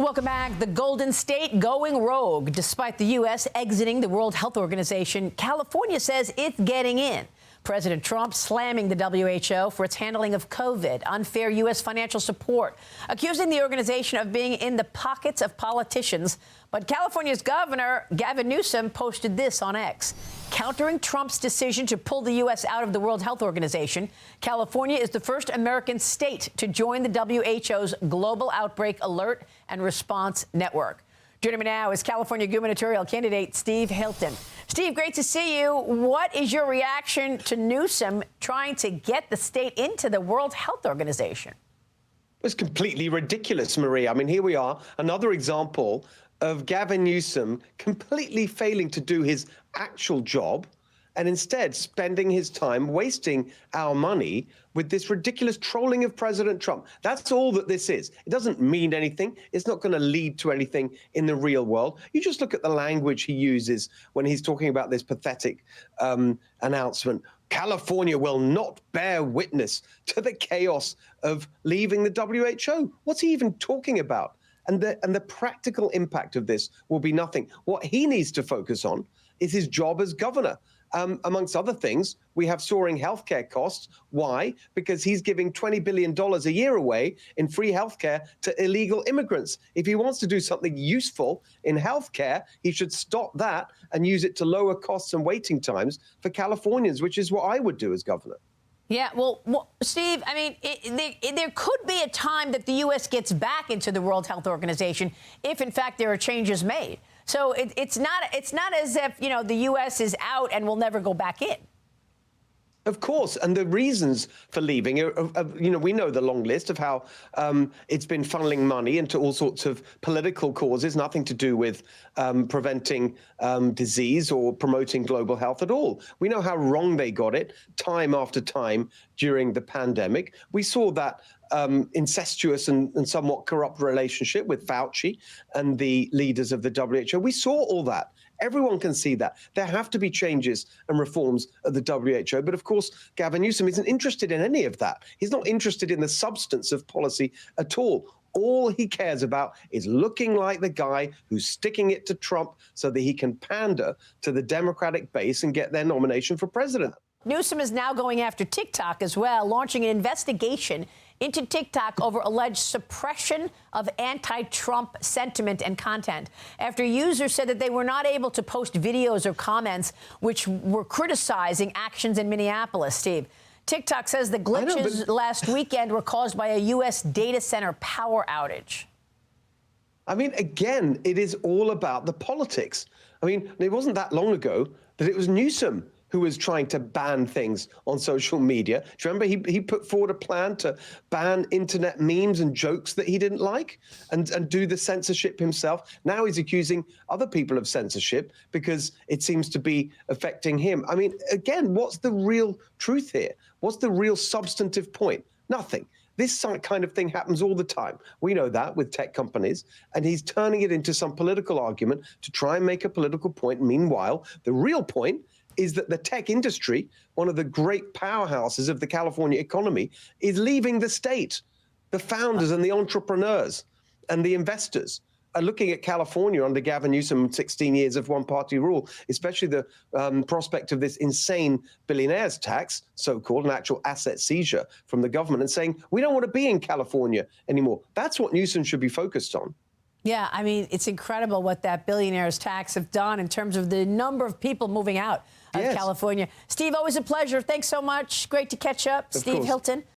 Welcome back. The Golden State going rogue. Despite the U.S. exiting the World Health Organization, California says it's getting in. President Trump slamming the WHO for its handling of COVID, unfair U.S. financial support, accusing the organization of being in the pockets of politicians. But California's governor, Gavin Newsom, posted this on X. Countering Trump's decision to pull the U.S. out of the World Health Organization, California is the first American state to join the WHO's Global Outbreak Alert and Response Network. Joining me now is California gubernatorial candidate Steve Hilton. Steve, great to see you. What is your reaction to Newsom trying to get the state into the World Health Organization? It's completely ridiculous, Maria. I mean, here we are, another example of Gavin Newsom completely failing to do his actual job and instead spending his time wasting our money with this ridiculous trolling of President Trump. That's all that this is. It doesn't mean anything. It's not going to lead to anything in the real world. You just look at the language he uses when he's talking about this pathetic announcement. California will not bear witness to the chaos of leaving the WHO. What's he even talking about? And the practical impact of this will be nothing. What he needs to focus on is his job as governor. Amongst other things, we have soaring healthcare costs. Why? Because he's giving $20 billion a year away in free healthcare to illegal immigrants. If he wants to do something useful in healthcare, he should stop that and use it to lower costs and waiting times for Californians, which is what I would do as governor. Yeah, well, Steve, I mean, there could be a time that the U.S. gets back into the World Health Organization if, in fact, there are changes made. So it's not as if, you know, the U.S. is out and will never go back in. Of course, and the reasons for leaving, you know, we know the long list of how it's been funneling money into all sorts of political causes, nothing to do with preventing disease or promoting global health at all. We know how wrong they got it time after time during the pandemic. We saw that incestuous and somewhat corrupt relationship with Fauci and the leaders of the WHO. We saw all that. Everyone can see that. There have to be changes and reforms at the WHO. But of course, Gavin Newsom isn't interested in any of that. He's not interested in the substance of policy at all. All he cares about is looking like the guy who's sticking it to Trump so that he can pander to the Democratic base and get their nomination for president. Newsom is now going after TikTok as well, launching an investigation into TikTok over alleged suppression of anti-Trump sentiment and content after users said that they were not able to post videos or comments which were criticizing actions in Minneapolis. Steve, TikTok says the glitches last weekend were caused by a U.S. data center power outage. I mean, again, it is all about the politics. I mean, it wasn't that long ago that it was Newsom who was trying to ban things on social media. Do you remember he put forward a plan to ban internet memes and jokes that he didn't like and do the censorship himself? Now he's accusing other people of censorship because it seems to be affecting him. I mean, again, what's the real truth here? What's the real substantive point? Nothing. This kind of thing happens all the time. We know that with tech companies, and he's turning it into some political argument to try and make a political point. Meanwhile, the real point is that the tech industry, one of the great powerhouses of the California economy, is leaving the state. The founders and the entrepreneurs and the investors are looking at California under Gavin Newsom, 16 years of one-party rule, especially the prospect of this insane billionaires tax, so-called, an actual asset seizure from the government, and saying, we don't want to be in California anymore. That's what Newsom should be focused on. Yeah, I mean, it's incredible what that billionaires tax have done in terms of the number of people moving out of California. Steve, always a pleasure. Thanks so much. Great to catch up. Steve Hilton.